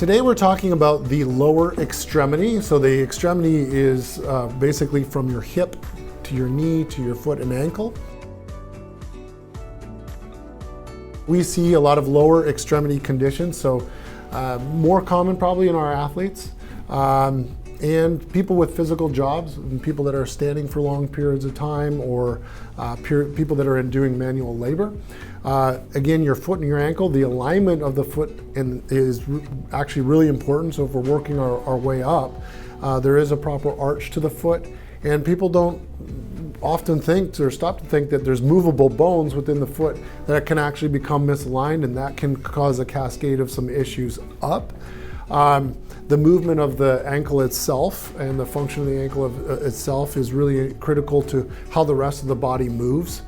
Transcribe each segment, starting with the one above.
Today we're talking about the lower extremity. So the extremity is basically from your hip to your knee to your foot and ankle. We see a lot of lower extremity conditions, so more common probably in our athletes and people with physical jobs, and people that are standing for long periods of time, or people that are doing manual labor. Again, your foot and your ankle, the alignment of the foot is actually really important. So if we're working our way up, there is a proper arch to the foot, and people don't often think or stop to think that there's movable bones within the foot that can actually become misaligned, and that can cause a cascade of some issues up. The movement of the ankle itself and the function of the ankle itself is really critical to how the rest of the body moves.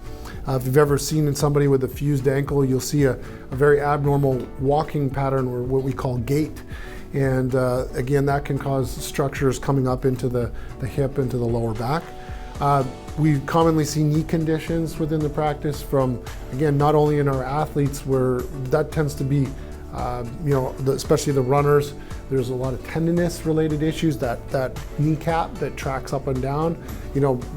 If you've ever seen somebody with a fused ankle, you'll see a very abnormal walking pattern, or what we call gait. And again, that can cause structures coming up into the hip, into the lower back. We commonly see knee conditions within the practice from, again, not only in our athletes, where that tends to be, especially the runners. There's a lot of tendinous related issues, that kneecap that tracks up and down,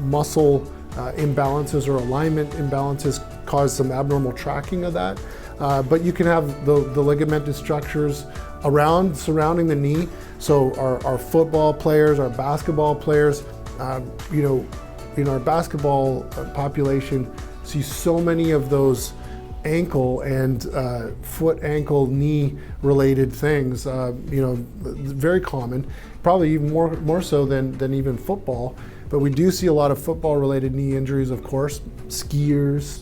muscle imbalances or alignment imbalances cause some abnormal tracking of that. But you can have the ligamentous structures surrounding the knee. So our football players, our basketball players, in our basketball population, see so many of those ankle and foot, ankle, knee related things, very common, probably even more so than even football. But we do see a lot of football related knee injuries, of course, skiers,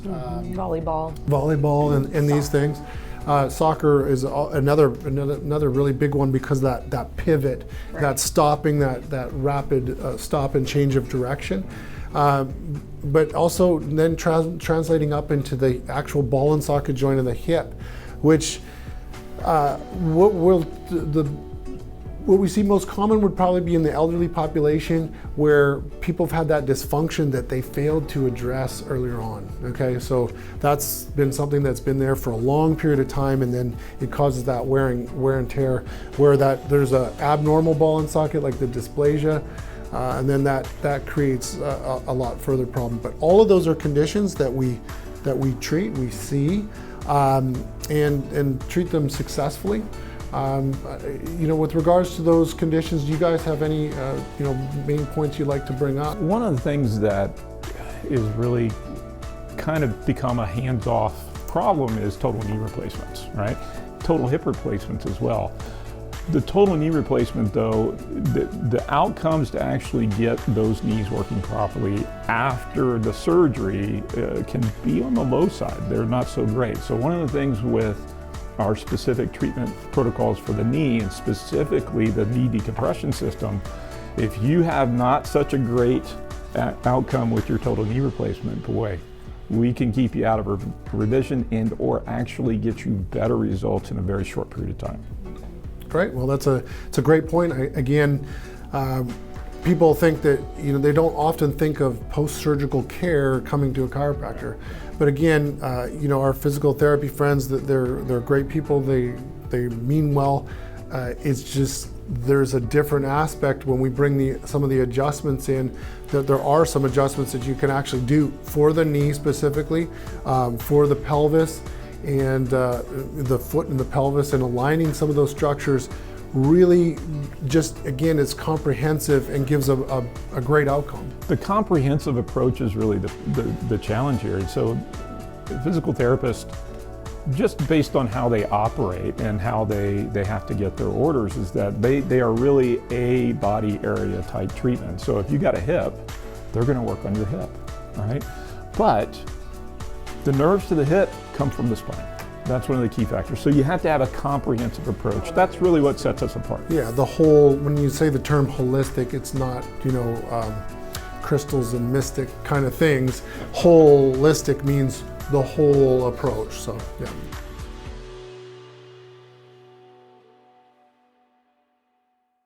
volleyball and these things. Soccer is another really big one, because that pivot, right, that stopping, that rapid stop and change of direction. But also then translating up into the actual ball and socket joint of the hip, which what we see most common would probably be in the elderly population, where people have had that dysfunction that they failed to address earlier on. Okay, so that's been something that's been there for a long period of time, and then it causes that wear and tear, where there's an abnormal ball and socket like the dysplasia. And then that creates a lot further problem. But all of those are conditions that we treat, we see, and treat them successfully. With regards to those conditions, do you guys have any main points you'd like to bring up? One of the things that is really kind of become a hands-off problem is total knee replacements, right? Total hip replacements as well. The total knee replacement, though, the outcomes to actually get those knees working properly after the surgery can be on the low side. They're not so great. So one of the things with our specific treatment protocols for the knee, and specifically the knee decompression system, if you have not such a great outcome with your total knee replacement, boy, we can keep you out of revision or actually get you better results in a very short period of time. Great. Well, it's a great point. People think that they don't often think of post-surgical care coming to a chiropractor, but again, our physical therapy friends, that they're great people. They mean well. It's just there's a different aspect when we bring some of the adjustments in. That there are some adjustments that you can actually do for the knee specifically, for the pelvis, and the foot and the pelvis, and aligning some of those structures really just, again, it's comprehensive and gives a great outcome. The comprehensive approach is really the challenge here. And so physical therapists, just based on how they operate and how they have to get their orders, is that they are really a body area type treatment. So if you got a hip, they're going to work on your hip, right? But the nerves to the hip come from the spine. That's one of the key factors. So you have to have a comprehensive approach. That's really what sets us apart. Yeah, when you say the term holistic, it's not, crystals and mystic kind of things. Holistic means the whole approach, so yeah.